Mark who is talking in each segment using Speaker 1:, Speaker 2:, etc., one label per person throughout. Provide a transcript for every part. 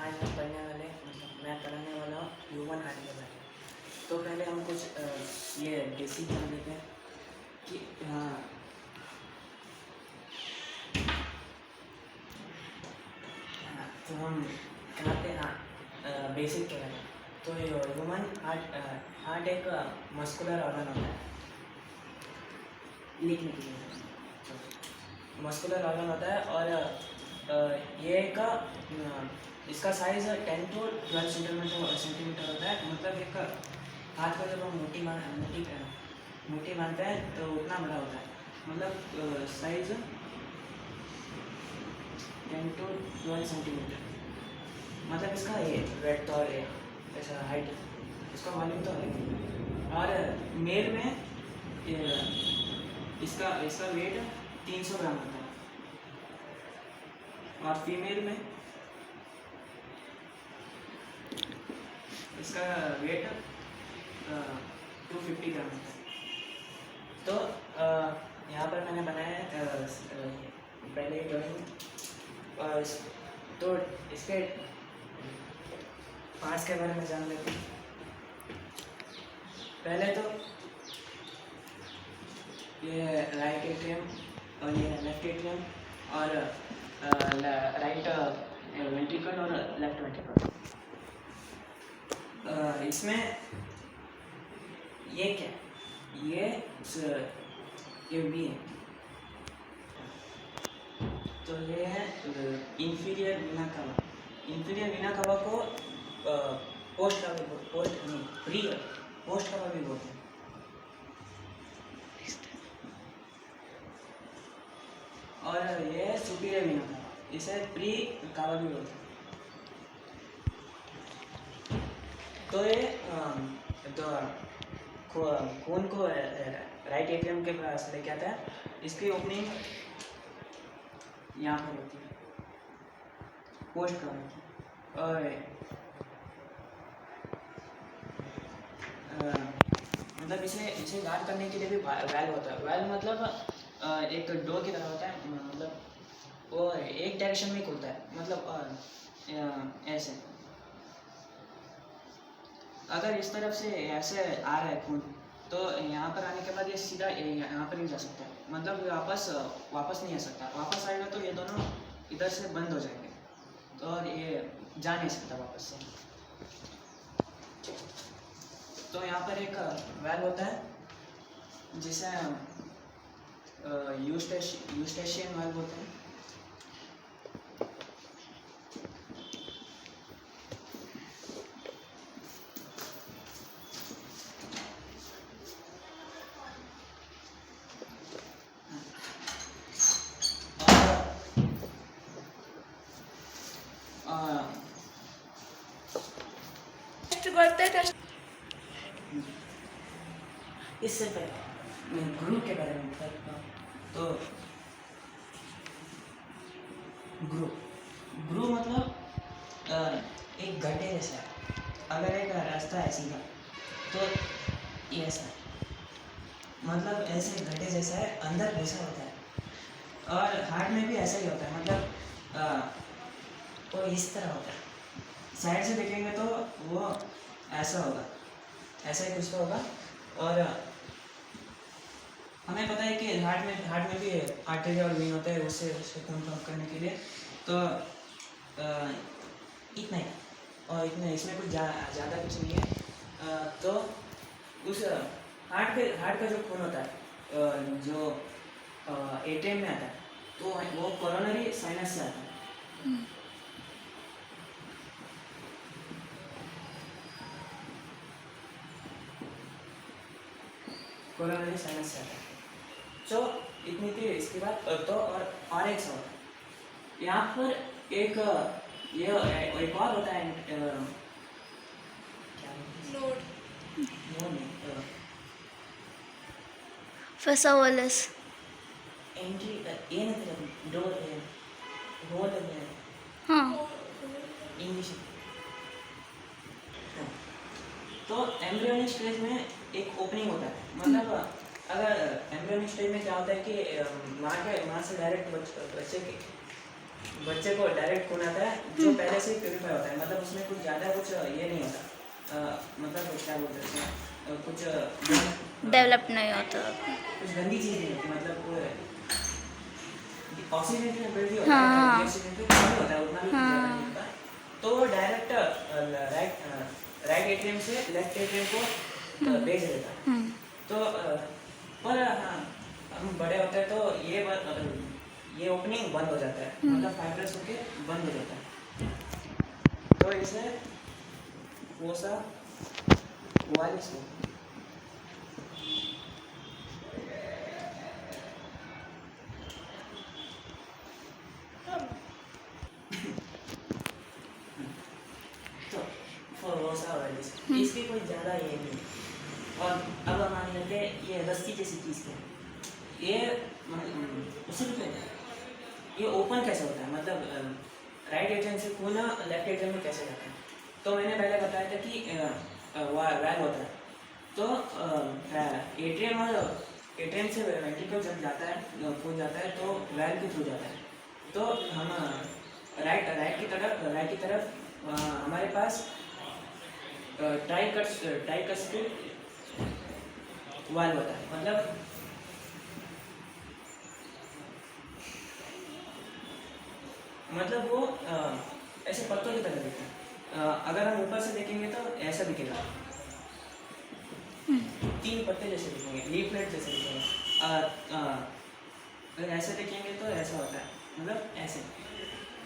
Speaker 1: आज हम पढ़ने वाले मतलब मैं पढ़ाने वाला हूँ ह्यूमन हार्ट के बारे में। तो पहले हम कुछ ये बेसिक जान लेते हैं कि तो हम कहते हैं बेसिक के बारे में। तो ह्यूमन हार्ट एक मस्कुलर ऑर्गन होता है, लिखने के लिए मस्कुलर ऑर्गन होता है और ये एक इसका साइज़ 10 to 12 सेंटीमीटर होता है। मतलब एक हाथ को जब हम मुट्ठी बांधते हैं तो उतना बड़ा होता है। मतलब साइज़ 10 to 12 सेंटीमीटर। मतलब इसका ये वेट और ये ऐसा हाइट इसका मालूम तो है। और मेल में इसका वेट 300 ग्राम होता है और फीमेल में इसका वेट 250 ग्राम होता है। तो यहाँ पर मैंने बनाया है पहले ड्राइंग। तो इसके पार्ट्स के बारे में जान लेते हैं। पहले तो ये राइट एट्रियम और ये लेफ्ट एट्रियम और राइट वेंट्रिकल और लेफ्ट वेंट्रिकल। इसमें ये क्या ये भी है। तो ये है इंफीरियर वीना कवा। इंफीरियर वीना कवा को पोस्ट कवा भी बोलते हैं। और ये सुपीरियर वीना कवा, इसे प्री कवा भी बोलते हैं। तो ये खून को राइट एट्रियम के पास लेके आता है। इसकी ओपनिंग यहाँ पर होती है, पोस्ट कवा की। और मतलब इसे गार्ड करने के लिए भी वैल्व होता है। वैल्व मतलब एक डोर की तरह होता है। मतलब वो एक डायरेक्शन में खुलता है। मतलब ऐसे अगर इस तरफ से ऐसे आ रहा है खून तो यहाँ पर आने के बाद ये सीधा यहाँ पर ही जा सकता है। मतलब वापस नहीं आ सकता। वापस आएगा तो ये दोनों इधर से बंद हो जाएंगे और ये जा नहीं सकता वापस से। तो यहाँ पर एक वैल्व होता है जिसे यूस्टेशियन वैल्व बोलते हैं। इससे पहले मैं ग्रुप के बारे में बताता हूँ। तो ग्रुप मतलब एक गड्ढे जैसा है। अगर एक रास्ता है सीधा तो ये ऐसा है, मतलब ऐसे गड्ढे जैसा है, अंदर वैसा होता है। और हार्ट में भी ऐसा ही होता है। मतलब वो इस तरह होता है। साइड से देखेंगे तो वो ऐसा होगा, ऐसा ही कुछ तो होगा। और हमें पता है कि हार्ट में भी आर्टरी और वेन होता है, उससे खून पंप करने के लिए। तो इतना ही और इतना, इसमें कुछ ज़्यादा कुछ नहीं है। तो उस हार्ट का जो खून होता है जो एट्रियम में आता है तो वो कोरोनरी साइनस से आता है। कोरोनरी साइनस से आता है। तो इतनी थी। इसके बाद तो और एक सवाल यहाँ पर एक और होता है क्या
Speaker 2: नोड
Speaker 1: नहीं
Speaker 2: फसावलस
Speaker 1: एंट्री ये नहीं डोर होल है।
Speaker 2: हाँ
Speaker 1: इंग्लिश। तो एम्ब्रियोनिक स्टेज में एक ओपनिंग होता है। मतलब अगर एम्ब्रियोनिक स्टेज में क्या होता है कि माँ से डायरेक्ट बच्चे के बच्चे को डायरेक्ट खून आता है जो पहले से प्योरीफाई होता है, मतलब उसमें कुछ ज़्यादा कुछ ये नहीं होता, मतलब क्या बोलते हैं उसमें, कुछ
Speaker 2: डेवलप नहीं होता।
Speaker 1: कुछ गंदी चीज़ नहीं होती, मतलब ऑक्सीजन में भी होता है,
Speaker 2: हाँ
Speaker 1: ऑक्सीजन भी कम होता है, उतना भी ज़्यादा नहीं
Speaker 2: हाँ।
Speaker 1: होता। तो वो डायरेक्ट राइट एट्रियम से लेफ्ट एट्रियम को भेज देता है। तो पर हाँ, हम बड़े होते हैं तो ये ओपनिंग बंद हो जाता है, मतलब फाइब्रस होके बंद हो जाता है। तो इसे फोसा ओवालिस को तो फोसा ओवालिस इसकी कोई ज़्यादा ये नहीं है। और अब हम मान लेते हैं ये रस्सी जैसी चीज़ है, ये उसी पे ये ओपन कैसे होता है, मतलब राइट एट्रियम से खून लेफ्ट एट्रियम में कैसे जाता है। तो मैंने पहले बताया था कि वैल होता है, तो एट्रियम और एट्रियम से वेंट्रिकल जब जाता है खून जाता है तो वैल के थ्रू जाता है। तो हम राइट की तरफ हमारे पास ट्राइकस्पिड वाल्व होता है, मतलब वो ऐसे पत्तों की तरह दिखता है। अगर हम ऊपर से देखेंगे तो ऐसा दिखेगा, 3 पत्ते जैसे दिखेंगे, लीफलेट जैसे दिखेंगे। अगर ऐसे देखेंगे तो ऐसा होता है, मतलब ऐसे।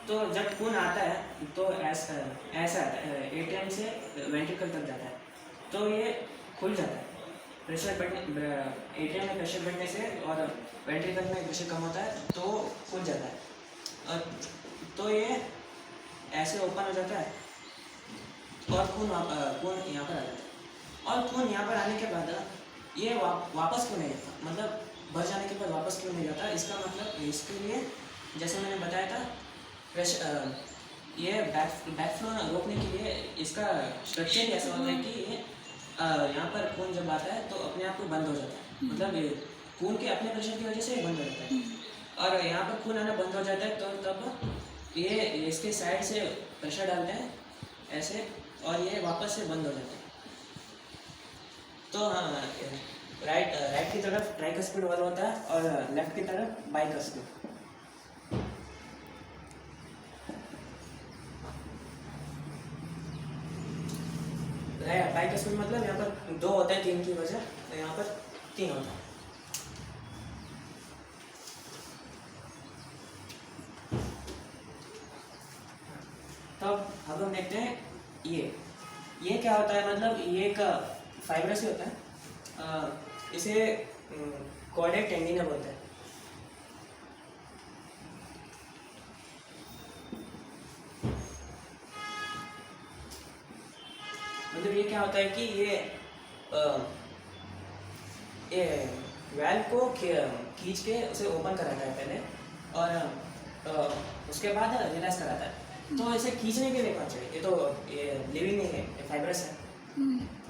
Speaker 1: तो जब खून आता है तो ऐसा आता है, एट्रियम से वेंट्रिकल तक जाता है, तो ये खुल जाता है। एट्रियम में प्रेशर बढ़ने से और वेंट्रिकल में प्रेशर कम होता है तो खुल जाता है। तो ये ऐसे ओपन हो जाता है और खून यहाँ पर आ जाता है। और खून यहाँ पर आने के बाद ये वापस क्यों नहीं जाता, मतलब भर जाने के बाद वापस क्यों नहीं जाता, इसका मतलब इसके लिए जैसे मैंने बताया था प्रेशर ये बैक फ्लो रोकने के लिए इसका स्ट्रक्चर ही ऐसा होता है कि ये यहाँ पर खून जब आता है तो अपने आप को बंद हो जाता है, मतलब ये खून के अपने प्रेशर की वजह से ये बंद हो जाता है। और यहाँ पर खून आना बंद हो जाता है तो तब ये इसके साइड से प्रेशर डालते हैं ऐसे और ये वापस से बंद हो जाता है। तो हाँ, राइट की तरफ ट्राइकस्पिड वाल्व होता है और लेफ्ट की तरफ बाइकस्पिड। बाइकस्पिड मतलब यहाँ पर 2 होते हैं 3 की वजह, तो यहाँ पर 3 होता है। तो अब हम देखते हैं ये क्या होता है, मतलब ये एक फाइब्रस ही होता है, इसे कॉर्डेट टेंडिना बोलते हैं। मतलब ये क्या होता है कि ये वैल्व को खींच के उसे ओपन कराता है पहले और उसके बाद रिलैक्स कराता है। तो इसे खींचने के लिए कौन चाहिए, ये लिविंग नहीं है, ये फाइब्रस है।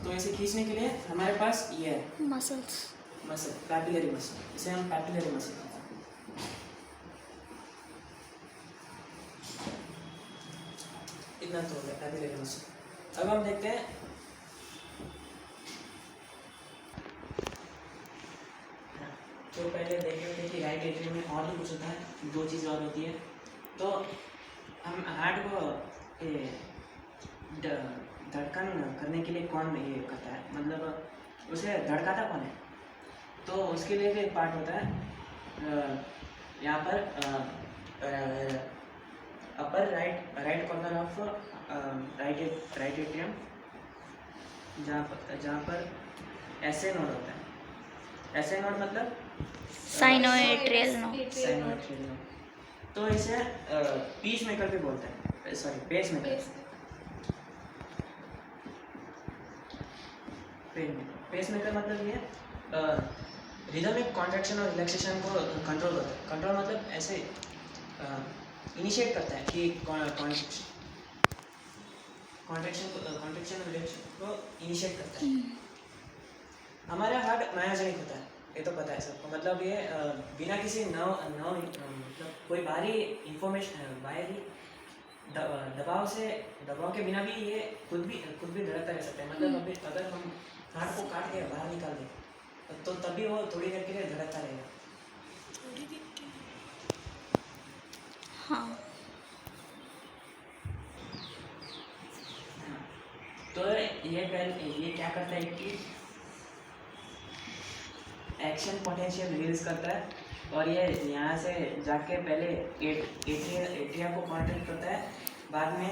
Speaker 1: तो इसे खींचने के लिए हमारे पास ये है मसल, पैपिलरी मसल, इसे हम पैपिलरी मसल कहते हैं। इतना तो हो गया पैपिलरी मसल। अब हम देखते हैं तो पहले देख रहे थे कि राइट एट्रियम में और भी कुछ होता है, 2 चीज़ और होती है। तो हम हार्ट को धड़कन करने के लिए कौन ये करता है, मतलब उसे धड़काता कौन है, तो उसके लिए भी एक पार्ट होता है यहाँ पर upper right corner of right atrium, जहाँ पर एसए नोड होता है। एसए नोड मतलब
Speaker 2: साइनोएट्रियल नोड।
Speaker 1: Sinoatrial node. तो इसे पीस मेकर भी बोलते हैं, sorry pacemaker. Pacemaker मतलब ये रिदमिक कॉन्ट्रैक्शन और रिलैक्सेशन को कंट्रोल करता है। कंट्रोल मतलब ऐसे इनिशिएट करता है कि कॉन्ट्रैक्शन और रिलैक्सेशन को इनिशिएट करता है। हमारा हार्ट मायोजेनिक होता है, ये तो पता है सबको, मतलब ये बिना किसी मतलब कोई बाहरी इंफॉर्मेशन, बाहरी दबाव के बिना भी ये खुद भी धड़कता रह सकता है। मतलब अभी अगर हम हाथ को काट के बाहर निकाल दें तो तभी वो थोड़ी देर के लिए धड़कता रहेगा।
Speaker 2: हाँ।
Speaker 1: तो ये क्या करता है कि एक्शन पोटेंशियल रिलीज करता है, और ये यहाँ से जाके पहले एट्रिया को कॉन्ट्रैक्ट करता है, बाद में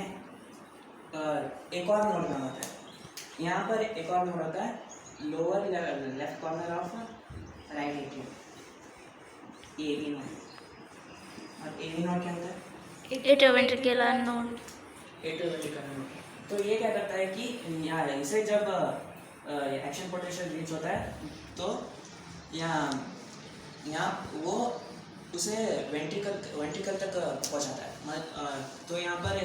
Speaker 1: एक और नोड बनाता है। यहाँ पर एक और नोड होता है, lower left corner of right atrium, AV node. और एवी नोड क्या होता है?
Speaker 2: Atrioventricular node.
Speaker 1: Atrioventricular node. तो ये क्या करता है कि यहाँ इसे जब एक्शन पोटेंशियल रीच होता है तो यहाँ वो उसे वेंट्रिकल तक पहुँचाता है। तो यहाँ पर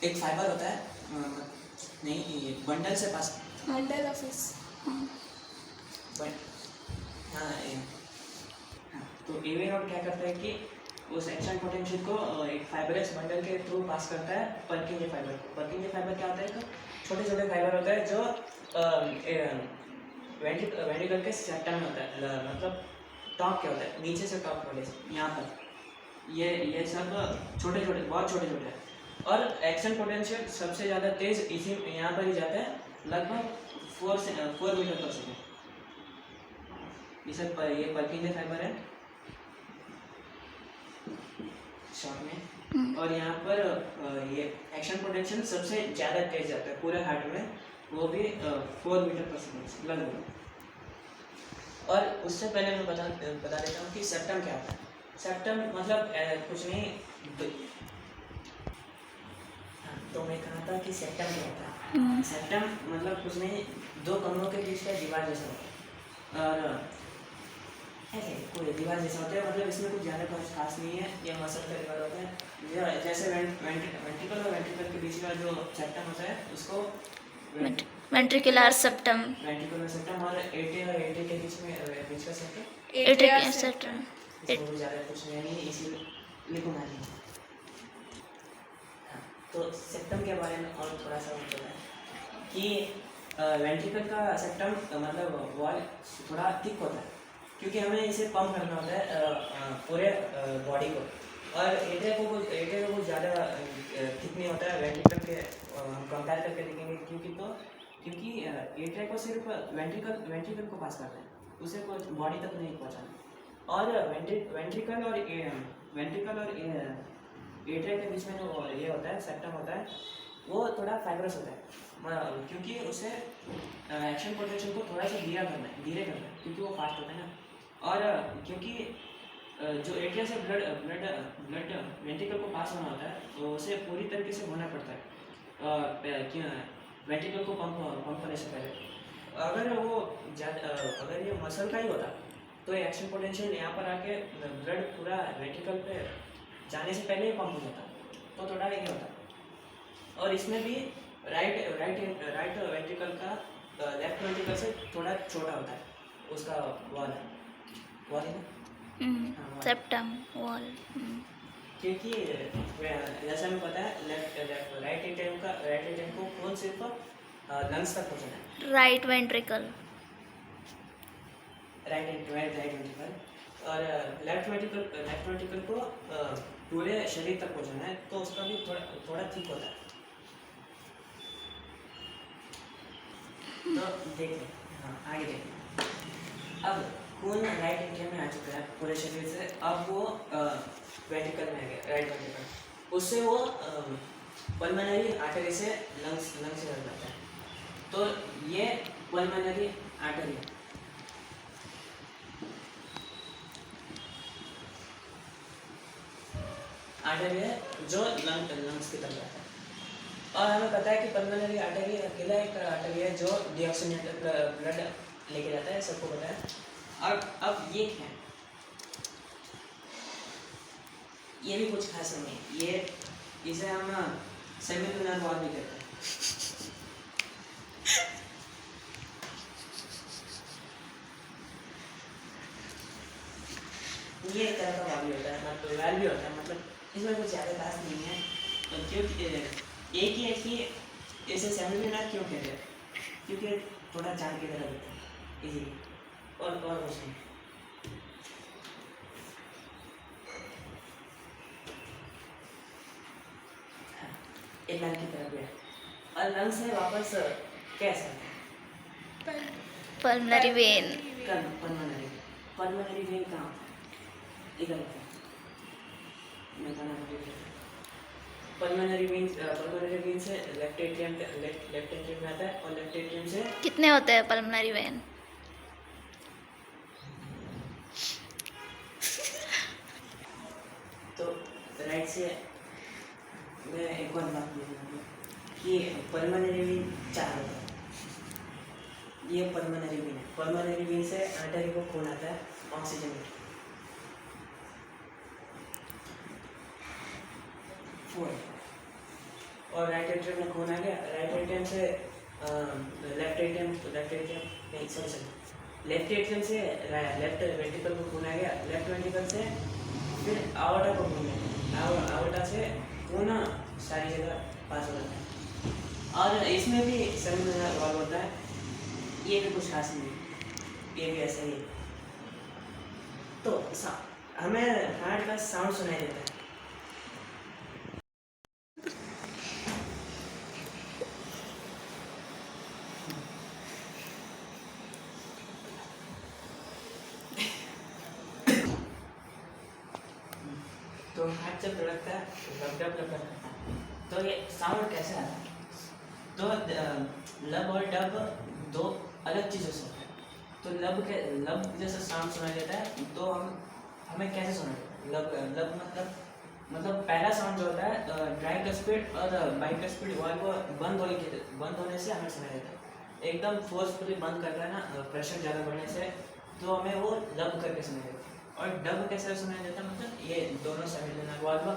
Speaker 1: एक फाइबर होता है, नहीं, बंडल से पास,
Speaker 3: बंडल ऑफिस।
Speaker 1: हाँ, तो एवी नोड क्या करता है कि उस एक्शन पोटेंशियल को एक फाइबरस बंडल के थ्रू पास करता है पर्किंजे फाइबर को। पर्किंजे फाइबर क्या होता है? तो छोटे छोटे फाइबर होता है जो वेंट्रिकल के सेप्टम में होता है, मतलब टॉप क्या होता है, नीचे से टॉप वाले यहाँ पर ये सब छोटे छोटे, बहुत छोटे छोटे हैं। और एक्शन पोटेंशियल सबसे ज़्यादा तेज इसी यहाँ पर ही जाता है, लगभग 4 मीटर पर सेकेंड। ये पर्किंजे फाइबर है शॉर्ट में। और यहाँ पर ये एक्शन पोटेंशियल सबसे ज़्यादा तेज जाता है पूरे हार्ट में, वो भी 4 मीटर पर सेकेंड लगभग। और उससे पहले मैं बता देता हूँ कि सेप्टम क्या होता है। सेप्टम मतलब कुछ नहीं, तो मैं कहा था कि सेप्टम क्या होता है। सेप्टम मतलब कुछ नहीं, 2 कमरों के बीच का दीवार जैसा होता है, और ऐसे कोई दीवार जैसा होता है। मतलब इसमें कुछ ज़्यादा कुछ खास नहीं है, ये मसल का दीवार होता है। जैसे वेंट्रिकल और वेंट्रिकल के बीच का जो सेप्टम होता है उसको
Speaker 2: वेंट्रिकुलर सेप्टम।
Speaker 1: वेंट्रिकुलर सेप्टम, और एट्रिया और एट्रिया के बीच का सेप्टम,
Speaker 2: एट्रिया सेप्टम।
Speaker 1: इसमें ज़्यादा कुछ नहीं, इसीलिए लिखूंगा नहीं। हाँ, तो सेप्टम के बारे में और थोड़ा सा बताना है कि वेंट्रिकल का सेप्टम मतलब वॉल थोड़ा थिक होता है, क्योंकि हमें इसे पंप करना होता है पूरे बॉडी को। और एट्रिया को कुछ ज़्यादा थिक नहीं होता है वेंट्रिकल के, हम कंपेयर करके देखेंगे। क्योंकि एट्रिया को सिर्फ वेंट्रिकल को पास करना है, उसे कुछ बॉडी तक नहीं पहुँचाना। और वेंट्रिकल और एट्रिया के बीच में जो ये होता है सेप्टम होता है, वो थोड़ा फाइब्रस होता है, क्योंकि उसे एक्शन पोटेंशियल को थोड़ा सा धीरे करना है, क्योंकि वो फास्ट होता है ना। और क्योंकि जो एट्रिया से ब्लड वेंट्रिकल को पास होना होता है, तो उसे पूरी तरीके से होना पड़ता है वेंट्रिकल को पंप करने से पहले। अगर ये मसल का ही होता तो एक्शन पोटेंशियल यहाँ पर आके ब्लड पूरा वेंट्रिकल पे जाने से पहले ही पंप हो जाता, तो थोड़ा ये होता। और इसमें भी राइट वेंट्रिकल का लेफ्ट वेंट्रिकल से थोड़ा छोटा होता है, उसका वॉल है ना,
Speaker 2: सेप्टम वॉल।
Speaker 1: क्योंकि जैसा हमें पता है राइट एट्रियम को खून सिर्फ लंग्स तक पहुँचाना है,
Speaker 2: राइट वेंट्रिकल।
Speaker 1: राइट वेंट्रिकल, और लेफ्ट वेंट्रिकल को पूरे शरीर तक पहुँचाना है, तो उसका भी थोड़ा ठीक होता है। तो देखिए, हाँ आगे देखिए। अब खून राइट एट्रियम में आ चुका है पूरे शरीर से, अब वो वेंट्रिकल में आ गया, राइट वेंट्रिकल। उससे वो पल्मोनरी आर्टरी से लंग्स से लग जाता है। तो ये पल्मोनरी आर्टरी है जो लंग्स की तरफ जाता है। और हमें पता है कि पल्मोनरी आर्टरी अकेला एक आर्टरी है जो डीऑक्सीजनेटेड ब्लड लेके जाता है, सबको पता है। और अब ये क्या है, ये भी कुछ खास नहीं है, इसे हम सेमिलुनर वॉल भी कहते हैं। ये एक तरह का वॉल्व होता है, मतलब वेल भी होता है, मतलब इसमें कुछ ज़्यादा खास नहीं है। तो क्योंकि एक ही है कि इसे सेमिलर क्यों कहते हैं, क्योंकि थोड़ा चांद की तरह होता है इजीली, और कुछ नहीं। हाँ, एक लाइन की तरह भी है। और लंग से वापस कैसा
Speaker 2: pulmonary when,
Speaker 1: pulmonary, pulmonary vein कहाँ होता है? इधर होता है। मैं कहना पल्मोनरी वेन से लेफ्ट एट्रियम में आता है, और लेफ्ट एट्रियम से
Speaker 2: कितने होते हैं पल्मनरी वेन?
Speaker 1: तो राइट से मैं एक और बात बोलूँगा कि पल्मोनरी वेन 4 होता है। ये पल्मोनरी वेन है। पल्मोनरी वेन से आर्टरी को खून आता है ऑक्सीजन 4, और राइट एट्रियम में खून आ गया। राइट एट्रियम से लेफ्ट एट्रियम नहीं, सॉरी लेफ्ट एट्रियम से लेफ्ट वेंट्रिकल को खून आ गया। लेफ्ट वेंट्रिकल से फिर आवर्टा को खून गया। आवर्टा से खून सारी जगह पास हो जाता है। और इसमें भी सेमिनल वॉल्व होता है, ये भी कुछ खास नहीं, ये भी ऐसा ही है। तो हमें हार्ट का साउंड सुनाई देता है। तो हार्ट जब धड़कता है डब करता है, तो ये साउंड कैसे आता है? तो लब और डब दो अलग चीज़ों से होता है। तो लब जैसे साउंड सुनाई देता है, तो हमें कैसे सुनाई देता है? लब मतलब पहला साउंड जो होता है ड्राइव का स्पीड और बाइक का स्पीड वाल्व बंद होने से हमें सुनाई देता है। एकदम फोर्सफुली बंद करता है ना, प्रेशर ज़्यादा बढ़ने से, तो हमें वो लब करके सुनाई देता है। और डब कैसे सुनाई देता है, मतलब ये दोनों सेमिलर वाल्व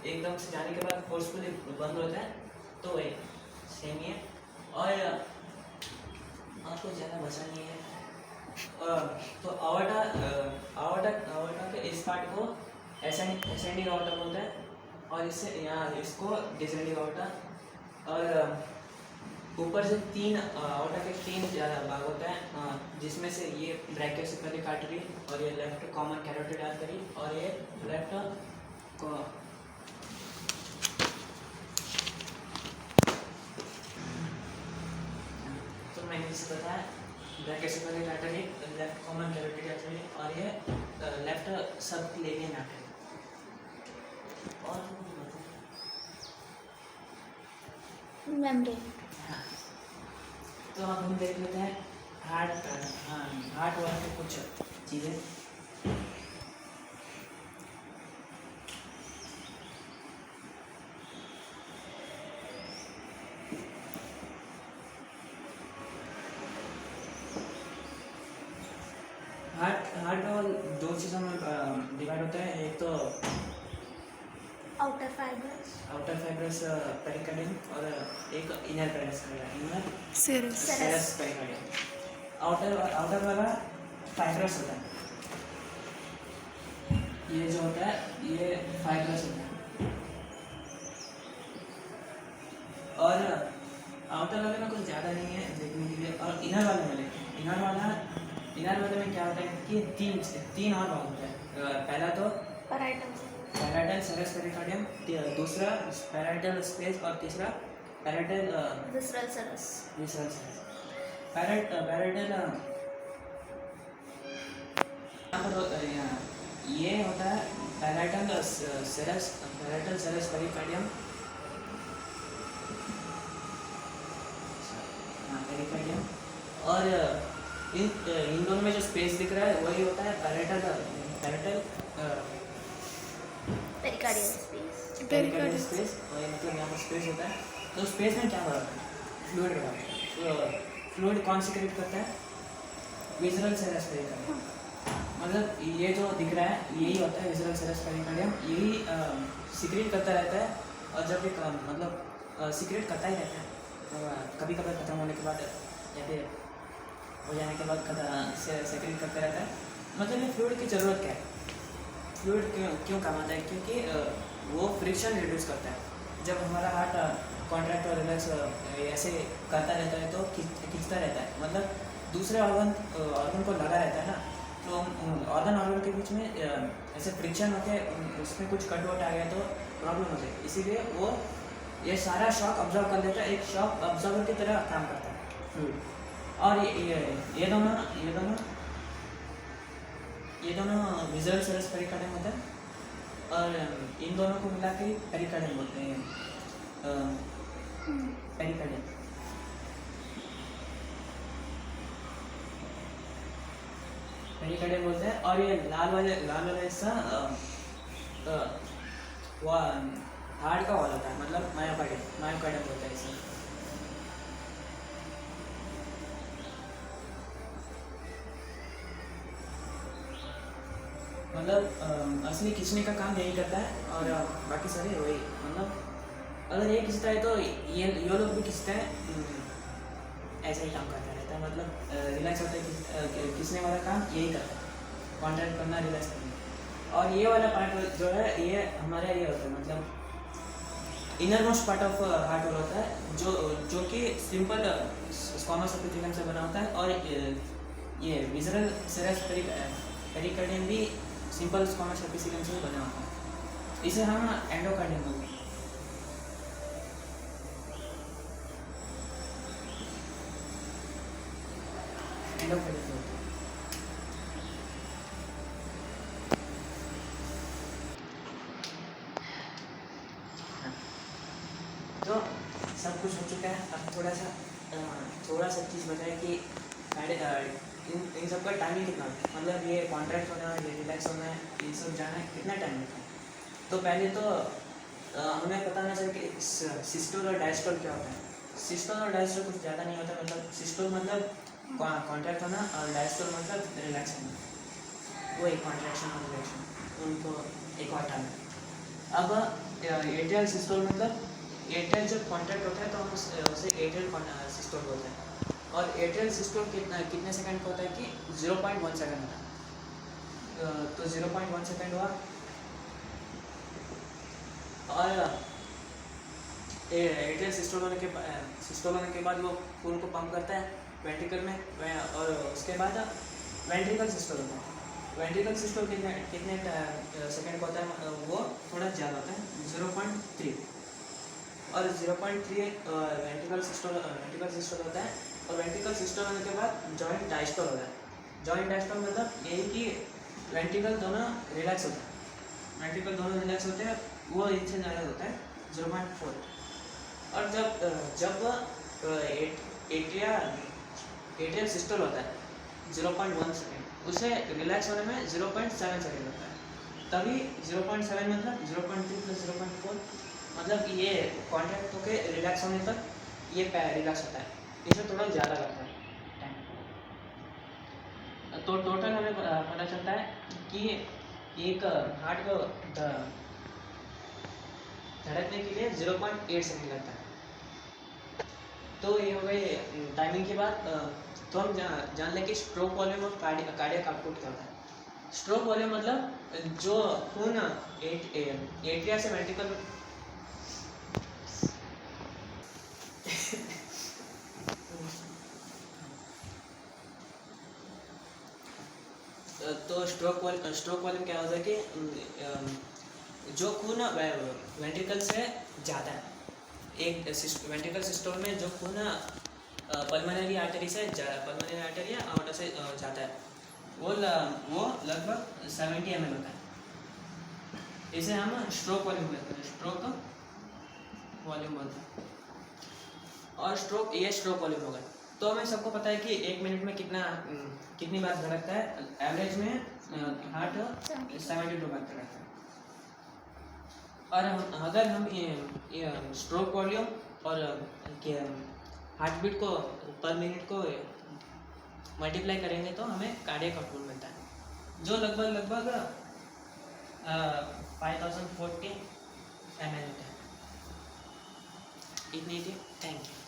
Speaker 1: एकदम से जाने के बाद फोर्सफुली बंद होता है, तो वही सेम ही है। और आपको ज़्यादा बचा नहीं है। तो आवर्टा के इस पार्ट को एसेंडिंग आवर्टा बोलते हैं, और इससे यहाँ इसको डिसेंडिंग आवर्टा। और ऊपर से आवर्टा के 3 ज़्यादा भाग होता है, जिसमें से ये ब्रैकियोसेफेलिक आर्टरी, और ये लेफ्ट कॉमन कैरोटिड आर्टरी, और ये लेफ्ट को तो मैंने इसे बताया brachiocephalic artery, left common carotid artery, और ये लेफ्ट सबक्लेवियन आर्टरी। और
Speaker 2: मेम्ब्रेन।
Speaker 1: हाँ, तो अब हम देख लेते हैं हार्ट वाले के कुछ चीज़ें। हार्ट वॉल 2 चीज़ों में डिवाइड होता है। एक तो
Speaker 2: आउटर फाइब्रस
Speaker 1: पेरिकार्डियम, और एक इनर
Speaker 2: सेरस
Speaker 1: पेरिकार्डियम। आउटर वाला फाइब्रस होता है, ये जो होता है ये फाइब्रस होता है। और आउटर वाले में कुछ ज़्यादा नहीं है देखने के लिए। और इनर वाले में क्या होता है कि तीन और भाग होता है। पहला तो पैराइटल सेरस पेरिकार्डियम, दूसरा पैराइटल स्पेस, और तीसरा पैराइटल
Speaker 2: विसरल सेरस।
Speaker 1: पैराइटल ये होता है पैराइटल सेरस पेरिकार्डियम, पेरिकार्डियम। और इन दोनों में जो स्पेस दिख रहा है वही होता है पैराइटल पेरिकार्डियल स्पेस। और ये मतलब यहाँ पर स्पेस होता है। तो स्पेस में क्या हो रहा है? फ्लूइड हो रहा है। फ्लूइड कौन सिक्रेट करता है? Visceral serous pericardium. मतलब ये जो दिख रहा है यही होता है विसरल सेरस पेरिकार्डियम, यही सिक्रेट करता रहता है। और जब एक मतलब सिक्रेट करता ही रहता है, कभी कभार खत्म होने के बाद या फिर हो जाने के बाद सिक्रेट करता रहता है। मतलब ये फ्लूइड की ज़रूरत क्या है? फ्लूइड क्यों क्यों काम आता है? क्योंकि वो फ्रिक्शन रिड्यूस करता है। जब हमारा हार्ट कॉन्ट्रैक्ट और रिलैक्स ऐसे करता रहता है तो खींचता रहता है, मतलब दूसरे ऑर्गन को लगा रहता है ना, तो ऑर्गन के बीच में ऐसे फ्रिक्शन होते हैं, उसमें कुछ कट वट आ गया तो प्रॉब्लम होती है। इसीलिए वो ये सारा शॉक ऑब्जर्व कर लेता है, एक शॉक ऑब्जर्वर की तरह काम करता है फ्लूइड। और ये दोनों विजुअल सरस पेरिकार्डियम होता है, और इन दोनों को मिला के पेरिकार्डियम बोलते हैं। पेरिकार्डियम पेरिकार्डियम बोलते हैं। और ये लाल वाला हिस्सा वो हार्ट का वॉल होता है, मतलब मायोकार्डियम बोलते हैं इसे। मतलब असली खींचने का काम यही करता है, और बाकी सारे वही, मतलब अगर ये खींचता है तो ये लोग भी खींचते हैं, ऐसा ही काम करता रहता है। मतलब रिलैक्स होता है, खींचने वाला काम यही करता है, कॉन्ट्रैक्ट करना, रिलैक्स करना। और ये वाला पार्ट जो है ये हमारा ये होता है, मतलब innermost part of heart hole होता है, जो कि सिंपल स्क्वामस एपिथेलियम से बना होता है। और ये विज़रल सेरस पेरिकार्डियम भी सिंपल स्क्वामस एपिथेलियम से बना होता है, इसे हम एंडोकार्डियम बोलते हैं। एंडोकार्डियम बोलते हैं। तो सब कुछ हो चुका है। अब थोड़ा सा चीज़ बताए कि इन सब का टाइमिंग कितना होता है, मतलब ये कॉन्ट्रैक्ट होना, ये रिलैक्स होना है, ये सब जाना है, कितना टाइम लगता है? तो पहले तो हमें पता होना चाहिए कि सिस्टोल और डायस्टोल क्या होता है। सिस्टोल और डायस्टोल कुछ ज़्यादा नहीं होता, मतलब सिस्टोल मतलब कॉन्ट्रैक्ट होना, और डायस्टोल मतलब रिलैक्स होना, वो एक कॉन्ट्रैक्शन और रिलैक्शन, उनको एक और टाइम। अब एट्रियल सिस्टोल मतलब एट्रियल जब कॉन्ट्रैक्ट होता है तो हम उसे एट्रियल सिस्टोल बोलते हैं। और एट्रियल सिस्टोल कितने सेकंड का होता है कि 0.1 सेकंड होता है। तो 0.1 सेकंड हुआ। और एट्रियल सिस्टोल होने के बाद वो खून को पंप करता है वेंट्रिकल में, और उसके बाद वेंट्रिकल सिस्टोल होता है। वेंट्रिकल सिस्टोल कितने सेकंड का होता है? वो थोड़ा ज़्यादा होता है, 0.3। और 0.3 वेंट्रिकल सिस्टोल होता है। और वेंट्रिकल सिस्टोल होने के बाद जॉइंट डायस्टोल होता है। जॉइंट डायस्टोल मतलब यही कि वेंट्रिकल दोनों रिलैक्स होते हैं, वो इनसे ज़्यादा होता है 0.4। और जब एट्रियल सिस्टोल होता है 0.1 सेकेंड, उसे रिलैक्स होने में 0.7 सेकेंड लगता है। तभी 0.7 मतलब 0.3 + 0.4, मतलब ये कॉन्ट्रैक्ट होकर रिलैक्स होने तक ये रिलैक्स होता है, इसे थोड़ा ज़्यादा लगता है टाइम। तो टोटल हमें पता चलता है कि एक हार्ट को धड़कने के लिए 0.8 सेकेंड लगता है। तो ये हो गई टाइमिंग की बात। तो हम जान लें कि स्ट्रोक वॉल्यूम और कार्डियक आउटपुट क्या होता है। स्ट्रोक वॉल्यूम मतलब जो खून एट्रिया से वेंट्रिकल तो स्ट्रोक वॉल्यूम क्या होता है कि जो खून वेंट्रिकल से जाता है, एक वेंट्रिकल सिस्टम में जो खून पल्मोनरी आर्टरी या आर्टरी से जाता है, वो लगभग 70 ml होता है। इसे हम स्ट्रोक वॉल्यूम बोलते हैं, और स्ट्रोक वॉल्यूम होगा। तो हमें सबको पता है कि 1 मिनट में कितनी बार धड़कता है। एवरेज में हार्ट 72 बार धड़कता है। और अगर हम स्ट्रोक वॉल्यूम और हार्ट बीट को पर मिनट को मल्टीप्लाई करेंगे तो हमें कार्डियक आउटपुट मिलता है, जो लगभग 5040 ml होता है। इतनी थी। Thank you.